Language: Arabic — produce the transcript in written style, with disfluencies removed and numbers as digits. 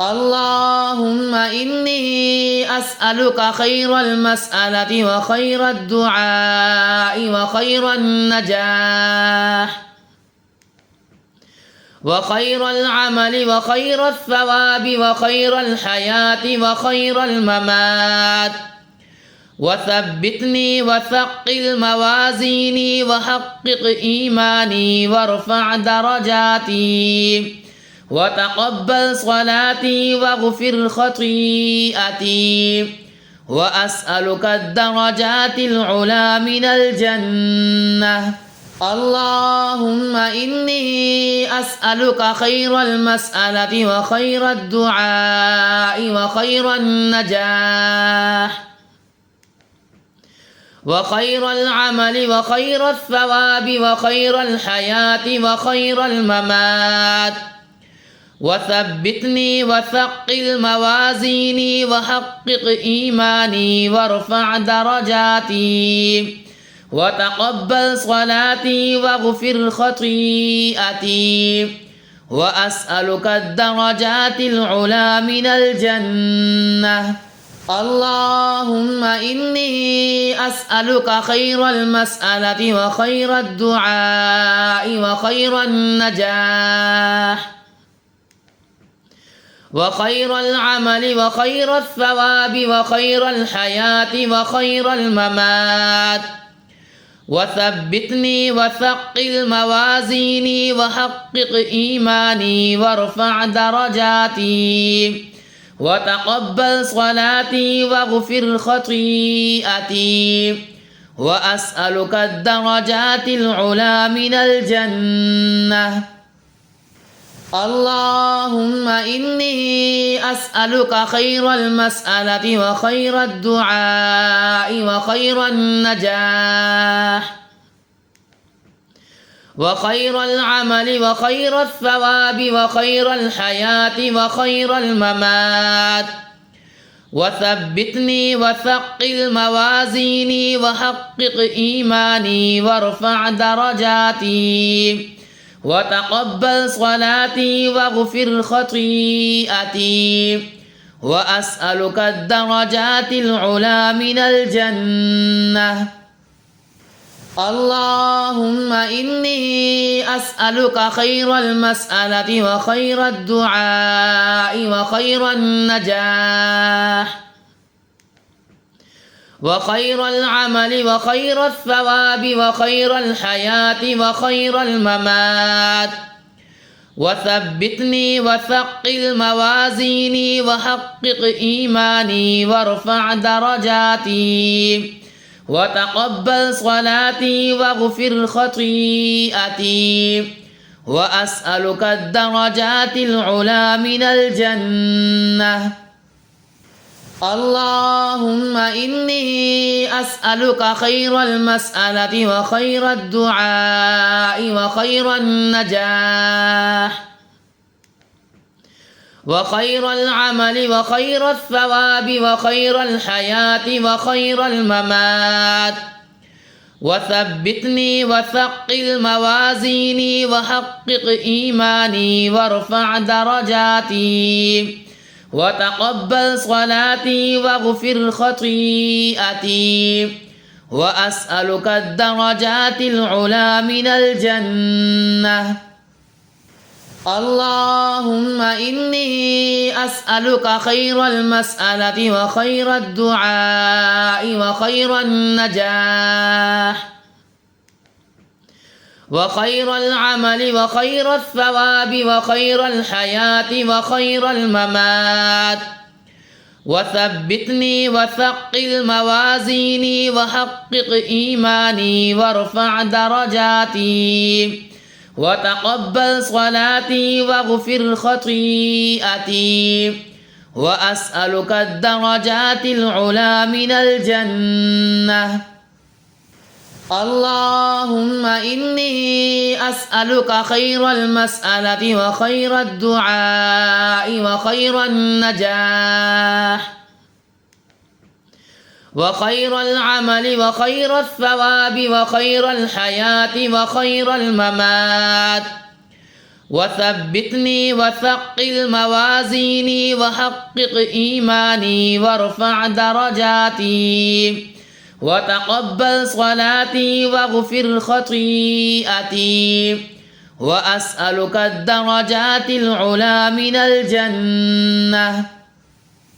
اللهم إني أسألك خير المسألة وخير الدعاء وخير النجاح وخير العمل وخير الثواب وخير الحياة وخير الممات وثبتني وثقل موازيني وحقق إيماني وارفع درجاتي وتقبل صلاتي واغفر خطيئتي وأسألك الدرجات العلى من الجنة. اللهم إني أسألك خير المسألة وخير الدعاء وخير النجاح وخير العمل وخير الثواب وخير الحياة وخير الممات وثبتني وثقل موازيني وحقق إيماني وارفع درجاتي وتقبل صلاتي واغفر خطيئتي وأسألك الدرجات العلى من الجنة. اللهم إني أسألك خير المسألة وخير الدعاء وخير النجاح وخير العمل وخير الثواب وخير الحياة وخير الممات وثبتني وثقل موازيني وحقق إيماني وارفع درجاتي وتقبل صلاتي واغفر خطيئتي وأسألك الدرجات العلى من الجنة. اللهم إني أسألك خير المسألة وخير الدعاء وخير النجاح وخير العمل وخير الثواب وخير الحياة وخير الممات وثبتني وثقل موازيني وحقق إيماني وارفع درجاتي وتقبل صلاتي واغفر خطيئتي وأسألك الدرجات العلى من الجنة. اللهم إني أسألك خير المسألة وخير الدعاء وخير النجاح وخير العمل وخير الثواب وخير الحياة وخير الممات وثبتني وثقل موازيني وحقق إيماني وارفع درجاتي وتقبل صلاتي واغفر خطيئتي وأسألك الدرجات العلى من الجنة. اللهم إني أسألك خير المسألة وخير الدعاء وخير النجاح وخير العمل وخير الثواب وخير الحياة وخير الممات وثبتني وثقل موازيني وحقق إيماني وارفع درجاتي وتقبل صلاتي واغفر خطيئتي وأسألك الدرجات العلى من الجنة. اللهم إني أسألك خير المسألة وخير الدعاء وخير النجاح وخير العمل وخير الثواب وخير الحياة وخير الممات وثبتني وثقل موازيني وحقق إيماني وارفع درجاتي وتقبل صلاتي واغفر خطيئتي وأسألك الدرجات العلى من الجنة. اللهم إني أسألك خير المسألة وخير الدعاء وخير النجاح وخير العمل وخير الثواب وخير الحياة وخير الممات وثبتني وثقل موازيني وحقق إيماني وارفع درجاتي وتقبل صلاتي واغفر خطيئتي وأسألك الدرجات العلى من الجنة